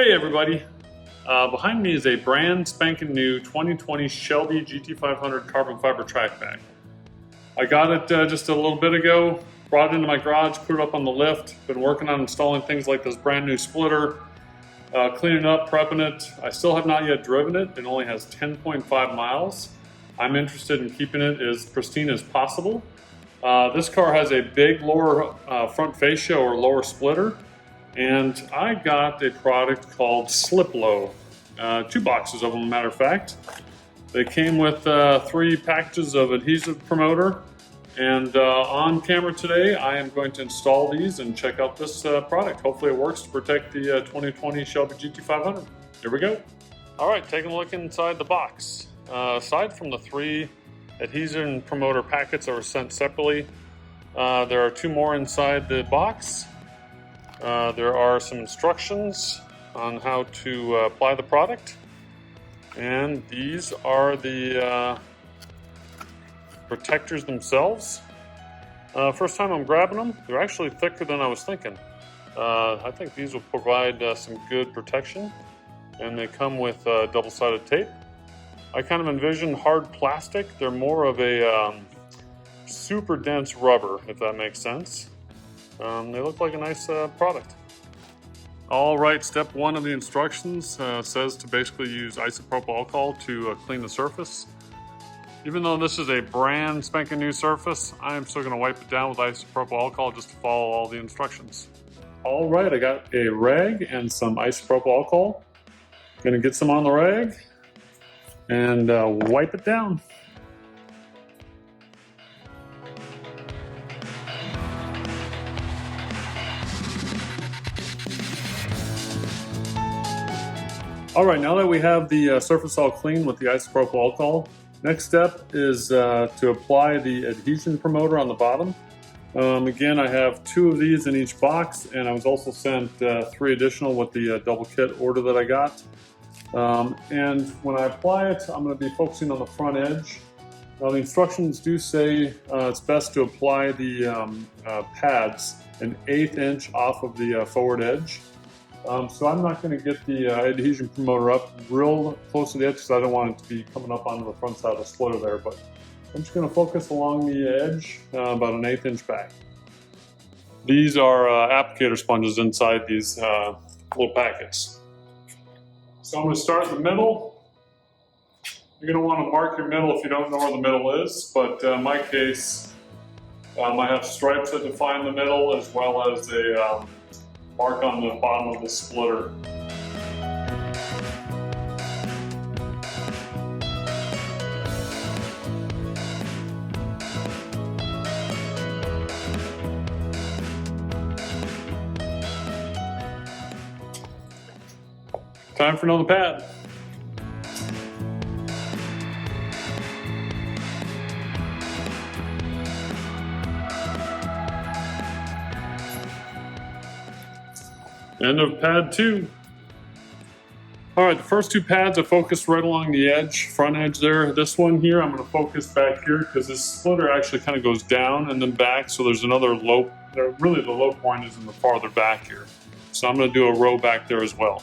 Hey everybody! Behind me is a brand spanking new 2020 Shelby GT500 carbon fiber track bag. I got it just a little bit ago, brought it into my garage, put it up on the lift, been working on installing things like this brand new splitter, cleaning up, prepping it. I still have not yet driven it. It only has 10.5 miles. I'm interested in keeping it as pristine as possible. This car has a big lower front fascia or lower splitter. And I got a product called SLIPLO, 2 boxes of them, matter of fact. They came with 3 packages of adhesive promoter, and on camera today I am going to install these and check out this product. Hopefully it works to protect the 2020 Shelby GT500. Here we go. Alright, taking a look inside the box. Aside from the 3 adhesive promoter packets that were sent separately, there are 2 more inside the box. There are some instructions on how to apply the product, and these are the protectors themselves. First time I'm grabbing them, they're actually thicker than I was thinking. I think these will provide some good protection, and they come with double-sided tape. I kind of envision hard plastic. They're more of a super dense rubber, if that makes sense. They look like a nice product. All right, step 1 of the instructions says to basically use isopropyl alcohol to clean the surface. Even though this is a brand spanking new surface, I am still going to wipe it down with isopropyl alcohol just to follow all the instructions. All right, I got a rag and some isopropyl alcohol. Going to get some on the rag and wipe it down. All right, now that we have the surface all clean with the isopropyl alcohol, next step is to apply the adhesion promoter on the bottom. Again, I have 2 of these in each box, and I was also sent 3 additional with the double kit order that I got. And when I apply it, I'm going to be focusing on the front edge. Now, the instructions do say it's best to apply the pads an 1/8 inch off of the forward edge. So I'm not going to get the adhesion promoter up real close to the edge because I don't want it to be coming up onto the front side of the splitter there, but I'm just going to focus along the edge about an 1/8 inch back. These are applicator sponges inside these little packets. So I'm going to start in the middle. You're going to want to mark your middle if you don't know where the middle is, but in my case I have stripes that define the middle as well as a mark on the bottom of the splitter. Time for another pad. End of pad 2. All right, the first 2 pads are focused right along the edge, front edge there. This one here, I'm going to focus back here because this splitter actually kind of goes down and then back. So there's another low, really the low point is in the farther back here. So I'm going to do a row back there as well.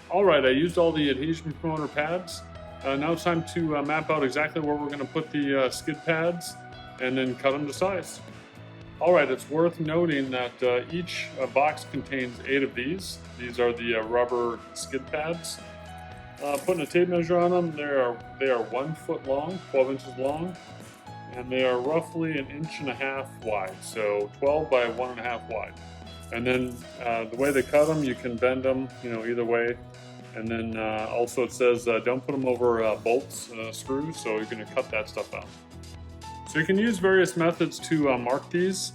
All right, I used all the adhesion promoter pads. Now it's time to map out exactly where we're going to put the skid pads and then cut them to size. All right, it's worth noting that each box contains 8 of these. These are the rubber skid pads. Putting a tape measure on them, they are 1 foot long, 12 inches long, and they are roughly 1.5 inches wide, so 12 by 1.5 wide. And then the way they cut them, you can bend them, either way. And then also it says don't put them over bolts, screws, so you're going to cut that stuff out. So you can use various methods to mark these.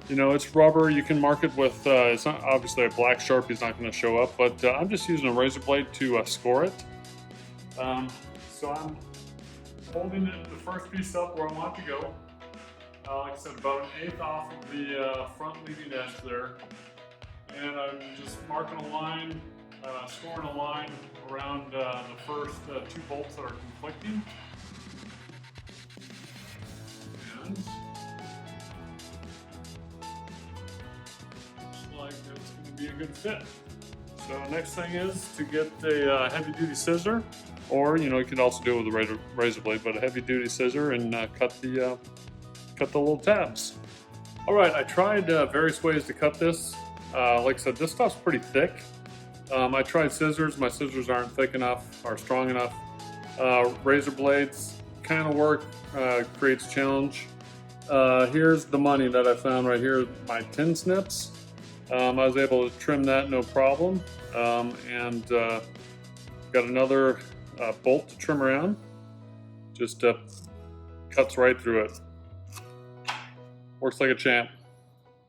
It's rubber. You can mark it with, it's not obviously a black Sharpie is not going to show up, but I'm just using a razor blade to score it. So I'm holding the first piece up where I want to go. like I said, about 1/8 off of the front leading edge there. And I'm just marking a line, scoring a line around the first 2 bolts that are conflicting. And looks like it's going to be a good fit. So next thing is to get a heavy duty scissor, or you could also do it with a razor blade, but a heavy duty scissor, and cut the little tabs. All right, I tried various ways to cut this. Like I said, this stuff's pretty thick. I tried scissors. My scissors aren't thick enough or strong enough. Razor blades kind of work, creates a challenge. Here's the money that I found right here, my tin snips. I was able to trim that no problem, and got another bolt to trim around. Just cuts right through it. Works like a champ.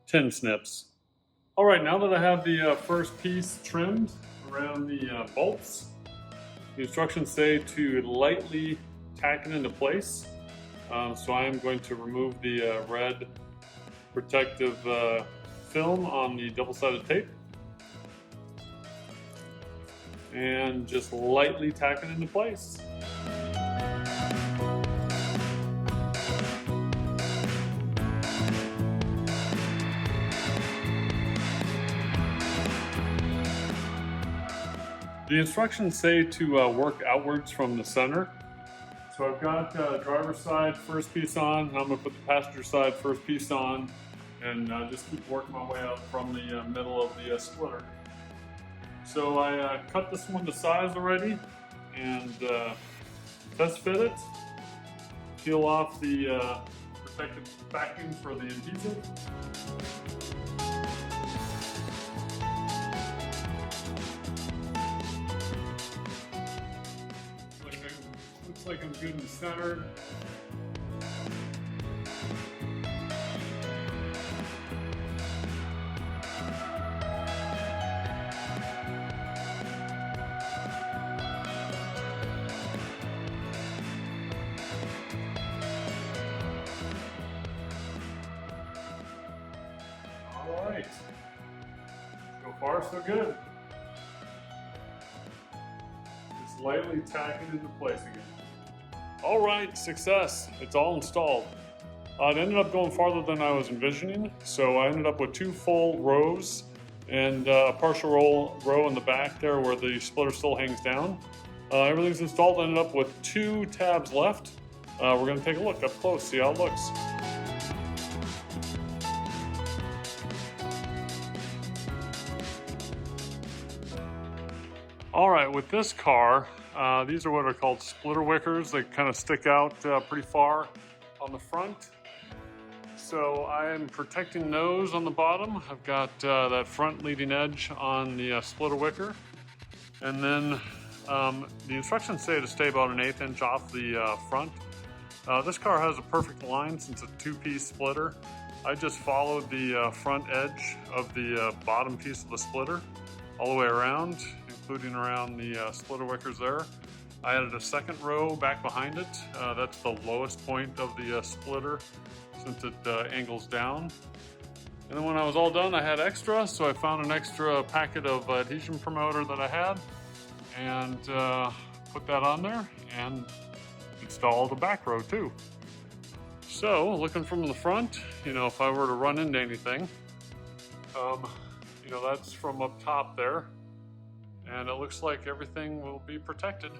Tin snips. All right, now that I have the first piece trimmed around the bolts, the instructions say to lightly tack it into place. So I am going to remove the red protective film on the double-sided tape and just lightly tack it into place. The instructions say to work outwards from the center. So I've got driver's side first piece on, and I'm going to put the passenger side first piece on, and just keep working my way up from the middle of the splitter. So I cut this one to size already, and test fit it, peel off the protective backing for the adhesive. Looks like I'm good and centered. All right. So far, so good. Just lightly tack it into place again. All right, success. It's all installed. It ended up going farther than I was envisioning, so I ended up with 2 full rows and a partial row in the back there where the splitter still hangs down. Everything's installed. I ended up with 2 tabs left. We're going to take a look up close, see how it looks. All right, with this car, these are what are called splitter wickers. They kind of stick out pretty far on the front. So I'm protecting those on the bottom. I've got that front leading edge on the splitter wicker. And then the instructions say to stay about 1/8 inch off the front. This car has a perfect line since it's a 2-piece splitter. I just followed the front edge of the bottom piece of the splitter all the way around, including around the splitter wickers there. I added a second row back behind it. That's the lowest point of the splitter since it angles down. And then when I was all done, I had extra, so I found an extra packet of adhesion promoter that I had and put that on there and installed the back row too. So looking from the front, if I were to run into anything, that's from up top there, and it looks like everything will be protected.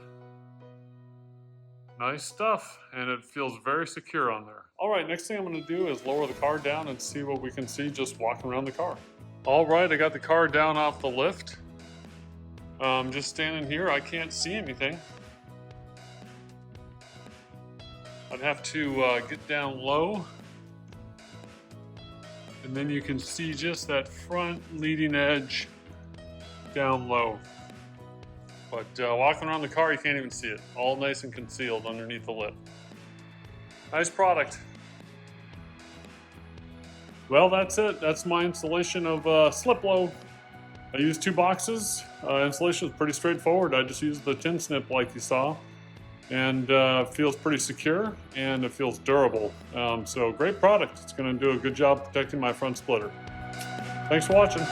Nice stuff, and it feels very secure on there. All right, next thing I'm going to do is lower the car down and see what we can see just walking around the car. All right, I got the car down off the lift. Just standing here, I can't see anything. I'd have to get down low, and then you can see just that front leading edge down low. But walking around the car, you can't even see it. All nice and concealed underneath the lip. Nice product. Well, that's it. That's my installation of SLIPLO. I used 2 boxes. Installation was pretty straightforward. I just used the tin snip like you saw. and feels pretty secure, and it feels durable. So great product. It's going to do a good job protecting my front splitter. Thanks for watching.